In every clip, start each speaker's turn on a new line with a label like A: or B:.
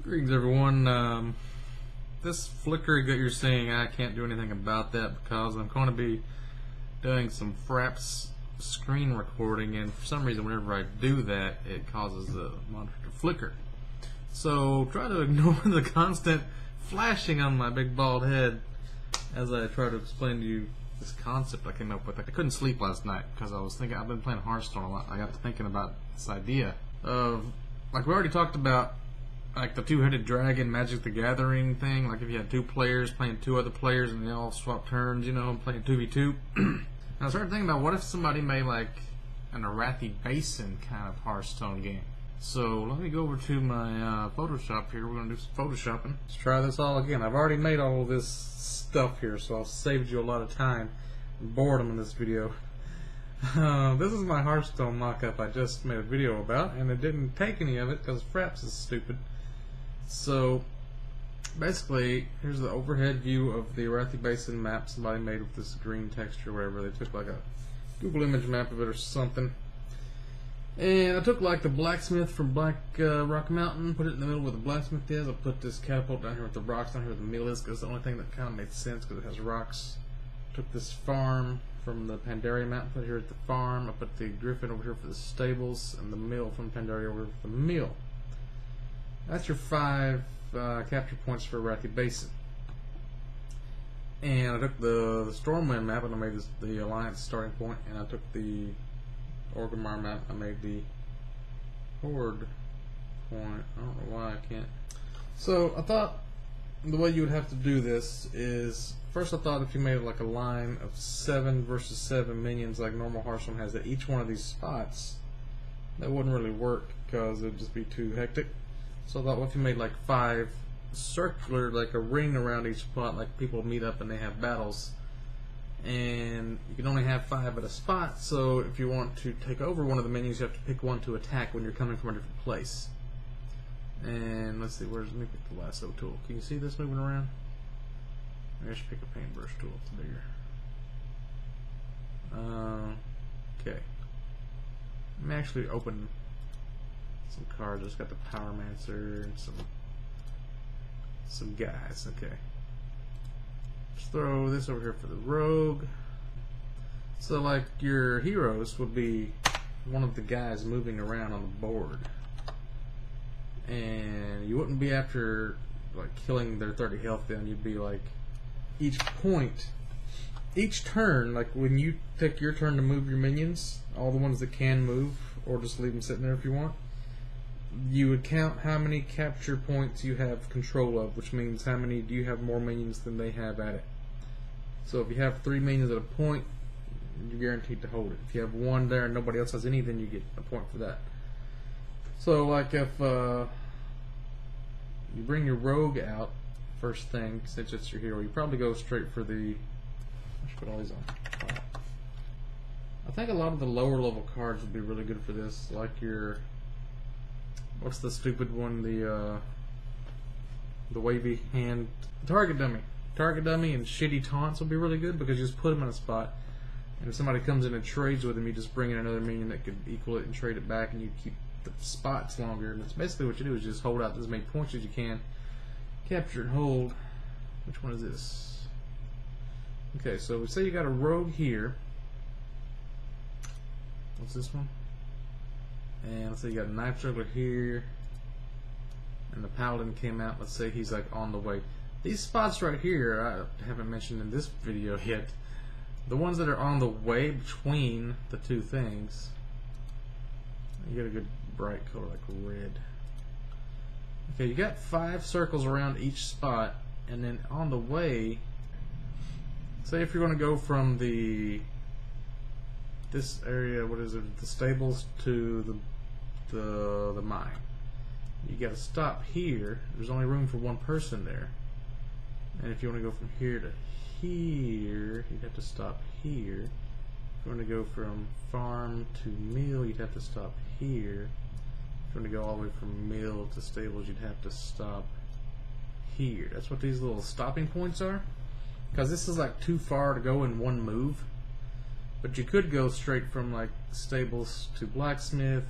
A: Greetings everyone. This flickering that you're seeing, I can't do anything about that because I'm going to be doing some Fraps screen recording, and for some reason whenever I do that it causes the monitor to flicker. So try to ignore the constant flashing on my big bald head as I try to explain to you this concept I came up with. I couldn't sleep last night because I was thinking, I've been playing Hearthstone a lot. I got to thinking about this idea of, like we already talked about, like the two-headed dragon Magic the Gathering thing. Like if you had two players playing two other players and they all swap turns, you know, playing 2v2. And I started thinking about what if somebody made like an Arathi Basin kind of Hearthstone game. So let me go over to my Photoshop here. We're going to do some Photoshopping. Let's try this all again. I've already made all of this stuff here, so I've saved you a lot of time and boredom in this video. This is my Hearthstone mock-up I just made a video about, and it didn't take any of it because Fraps is stupid. So basically, here's the overhead view of the Arathi Basin map somebody made with this green texture or whatever. They took like a Google image map of it or something. And I took like the blacksmith from Black Rock Mountain, put it in the middle where the blacksmith is. I put this catapult down here with the rocks down here where the mill is, because it's the only thing that kind of made sense because it has rocks. Took this farm from the Pandaria Mountain, put it here at the farm. I put the griffin over here for the stables, and the mill from Pandaria over for the mill. That's your 5 capture points for Arathi Basin. And I took the Stormwind map and I made the Alliance starting point, and I took the Orgrimmar map, I made the Horde point. I don't know why I can't. So I thought the way you would have to do this is, first I thought if you made like a line of 7 versus 7 minions like normal Hearthstone has at each one of these spots, that wouldn't really work because it would just be too hectic. So I thought, what if you made like 5 circular, like a ring around each spot, like people meet up and they have battles, and you can only have 5 at a spot. So if you want to take over one of the minions, you have to pick one to attack when you're coming from a different place. And let's see, let me pick the lasso tool. Can you see this moving around? I should pick a paintbrush tool, it's bigger. Okay. Let me actually open some cards. Just got the Powermancer and some guys. Okay. Let's throw this over here for the rogue. So like your heroes would be one of the guys moving around on the board, and you wouldn't be after like killing their 30 health then. You'd be like each turn, like when you take your turn to move your minions, all the ones that can move, or just leave them sitting there if you want, you would count how many capture points you have control of, which means how many do you have more minions than they have at it. So if you have 3 minions at a point, you're guaranteed to hold it. If you have 1 there and nobody else has any, then you get a point for that. So like if you bring your rogue out first thing, since it's your hero, you probably go straight for the, I should put all these on. I think a lot of the lower level cards would be really good for this, like your, what's the stupid one? The wavy hand target dummy. Target dummy and shitty taunts will be really good because you just put them in a spot, and if somebody comes in and trades with them, you just bring in another minion that could equal it and trade it back, and you keep the spots longer. And it's basically what you do is just hold out as many points as you can, capture and hold. Which one is this? Okay, so we say you got a rogue here. What's this one? And let's say you got a knife juggler here, and the paladin came out. Let's say he's like on the way. These spots right here I haven't mentioned in this video yet. The ones that are on the way between the two things, you get a good bright color like red. Okay, you got 5 circles around each spot, and then on the way, say if you're going to go from this area, what is it, the stables to the mine, you got to stop here. There's only room for 1 person there, and if you want to go from here to here, you'd have to stop here. If you want to go from farm to mill, you'd have to stop here. If you want to go all the way from mill to stables, you'd have to stop here. That's what these little stopping points are, because this is like too far to go in one move. But you could go straight from like stables to blacksmith,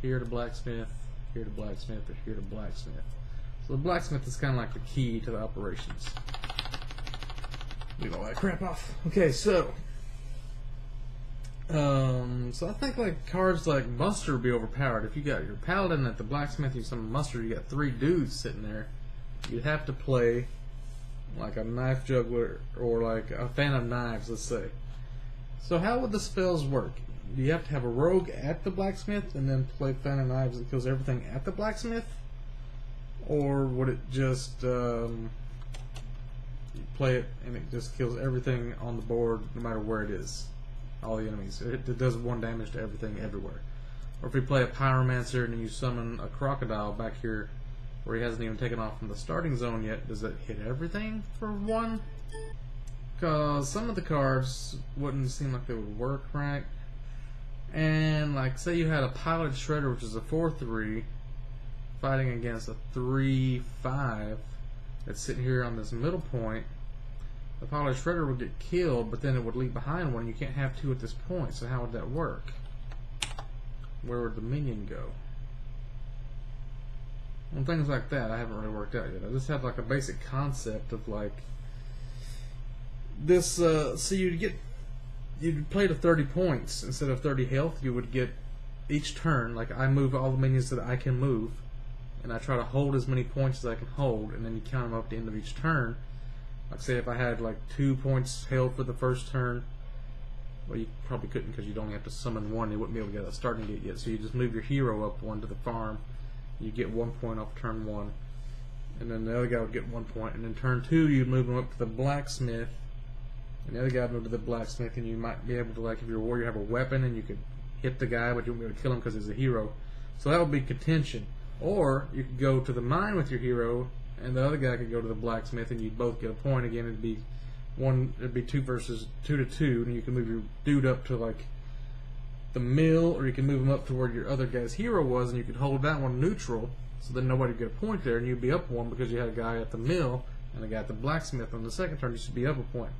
A: here to blacksmith, here to blacksmith, or here to blacksmith. So the blacksmith is kind of like the key to the operations. Leave all that crap off. Okay, so I think like cards like muster would be overpowered. If you got your paladin at the blacksmith, you summon muster, you got 3 dudes sitting there. You'd have to play like a knife juggler or like a fan of knives, let's say. So how would the spells work? Do you have to have a rogue at the blacksmith and then play fan of knives that kills everything at the blacksmith? Or would it just you play it and it just kills everything on the board no matter where it is? All the enemies. It does 1 damage to everything everywhere. Or if you play a pyromancer and you summon a crocodile back here where he hasn't even taken off from the starting zone yet, does it hit everything for 1? Because some of the cards wouldn't seem like they would work right. And like say you had a piloted shredder, which is a 4/3, fighting against a 3/5 that's sitting here on this middle point. The piloted shredder would get killed, but then it would leave behind one. You can't have 2 at this point, so how would that work? Where would the minion go? And things like that I haven't really worked out yet. I just have like a basic concept of like this. So you'd play to 30 points instead of 30 health. You would get each turn. Like I move all the minions that I can move, and I try to hold as many points as I can hold, and then you count them up at the end of each turn. Like say if I had like 2 points held for the first turn, well you probably couldn't because you'd only have to summon 1. You wouldn't be able to get a starting gate yet. So you just move your hero up 1 to the farm. You get 1 point off turn 1, and then the other guy would get 1 point. And then turn 2, you'd move him up to the blacksmith, and the other guy would move to the blacksmith. And you might be able to, like, if you're a warrior, have a weapon, and you could hit the guy, but you wouldn't be able to kill him because he's a hero. So that would be contention. Or you could go to the mine with your hero, and the other guy could go to the blacksmith, and you'd both get a point again. It'd be 2 versus 2 to 2, and you can move your dude up to like the mill, or you can move him up to where your other guy's hero was, and you could hold that one neutral, so then nobody would get a point there, and you'd be up 1 because you had a guy at the mill and a guy at the blacksmith. On the second turn, you should be up a point,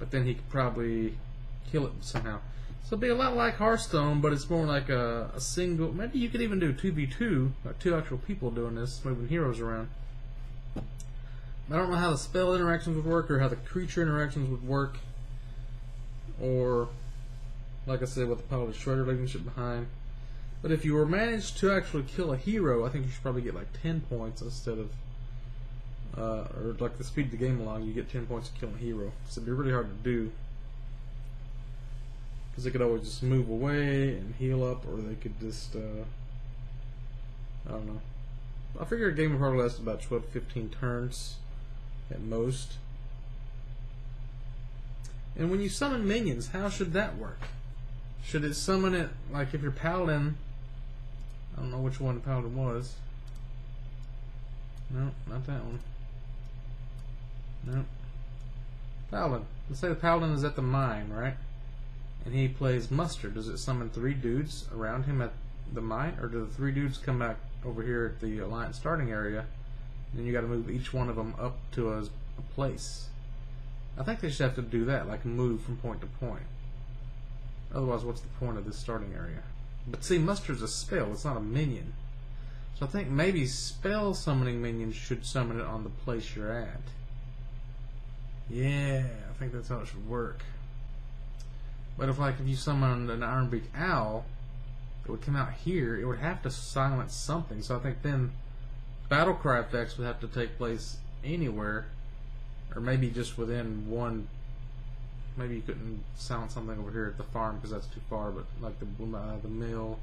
A: but then he could probably kill it somehow. So it'd be a lot like Hearthstone, but it's more like a single. Maybe you could even do 2v2, like 2 actual people doing this, moving heroes around. I don't know how the spell interactions would work, or how the creature interactions would work, or like I said, with the piloted shredder leaving shit behind. But if you were managed to actually kill a hero, I think you should probably get like 10 points instead of, or like to speed the game along, you get 10 points to kill a hero. So it'd be really hard to do, because they could always just move away and heal up, or they could just, I don't know. I figure a game would probably last about 12 to 15 turns at most. And when you summon minions, how should that work? Should it summon it, like if you're paladin, I don't know which one the paladin was. No, not that one. No. Paladin. Let's say the paladin is at the mine, right? And he plays muster. Does it summon 3 dudes around him at the mine? Or do the 3 dudes come back over here at the alliance starting area? And then you gotta move each one of them up to a place. I think they should have to do that, like move from point to point. Otherwise, what's the point of this starting area? But see, muster's a spell, it's not a minion. So I think maybe spell summoning minions should summon it on the place you're at. Yeah, I think that's how it should work. But if you summoned an Ironbeak Owl, it would come out here, it would have to silence something. So I think then Battlecry effects would have to take place anywhere, or maybe just within one. Maybe you couldn't silence something over here at the farm because that's too far, but like the mill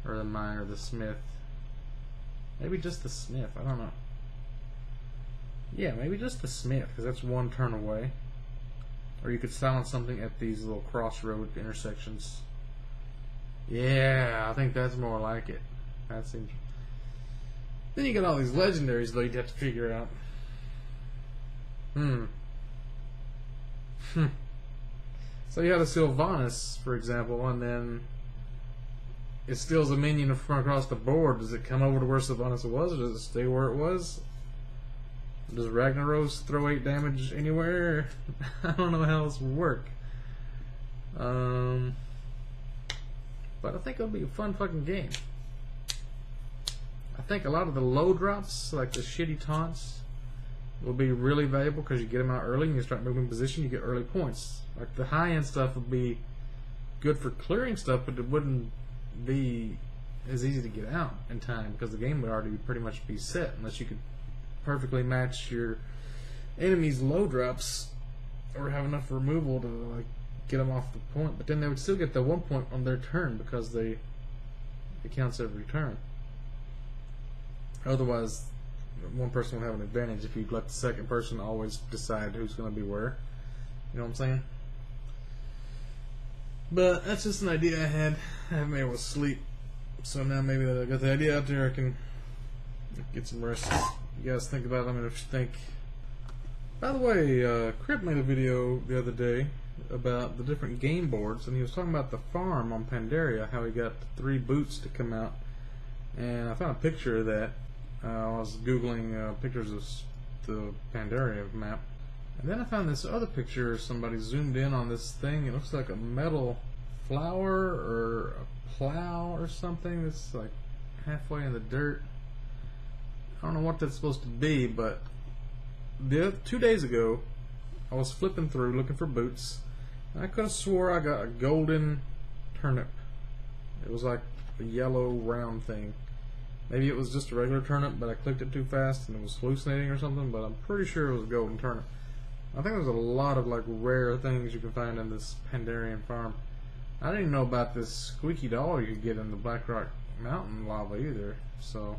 A: or the mine or the smith. Maybe just the smith, I don't know. Yeah, maybe just the smith, because that's 1 turn away. Or you could silence something at these little crossroad intersections. Yeah, I think that's more like it. That seems. Then you got all these legendaries though you'd have to figure out. So you had a Sylvanas, for example, and then it steals a minion from across the board. Does it come over to where Sylvanas was, or does it stay where it was? Does Ragnaros throw 8 damage anywhere? I don't know how this will work. But I think it'll be a fun fucking game. I think a lot of the low drops, like the shitty taunts, will be really valuable because you get them out early and you start moving position, you get early points. Like the high end stuff would be good for clearing stuff, but it wouldn't be as easy to get out in time because the game would already pretty much be set unless you could perfectly match your enemies' low drops or have enough removal to like get them off the point. But then they would still get the 1 point on their turn because it counts every turn. Otherwise, one person would have an advantage if you let the second person always decide who's going to be where. You know what I'm saying? But that's just an idea I had. I haven't been able to sleep, so now maybe that I got the idea out there, I can get some rest. You guys think about it. Let me know what you think. By the way, Crip made a video the other day about the different game boards, and he was talking about the farm on Pandaria, how he got 3 boots to come out. And I found a picture of that. I was googling pictures of the Pandaria map, and then I found this other picture. Somebody zoomed in on this thing. It looks like a metal flower or a plow or something that's like halfway in the dirt. I don't know what that's supposed to be, but 2 days ago I was flipping through looking for boots, and I could have swore I got a golden turnip. It was like a yellow round thing. Maybe it was just a regular turnip, but I clicked it too fast and it was hallucinating or something, but I'm pretty sure it was a golden turnip. I think there's a lot of like rare things you can find in this Pandarian farm. I didn't even know about this squeaky doll you could get in the Black Rock Mountain lava either, so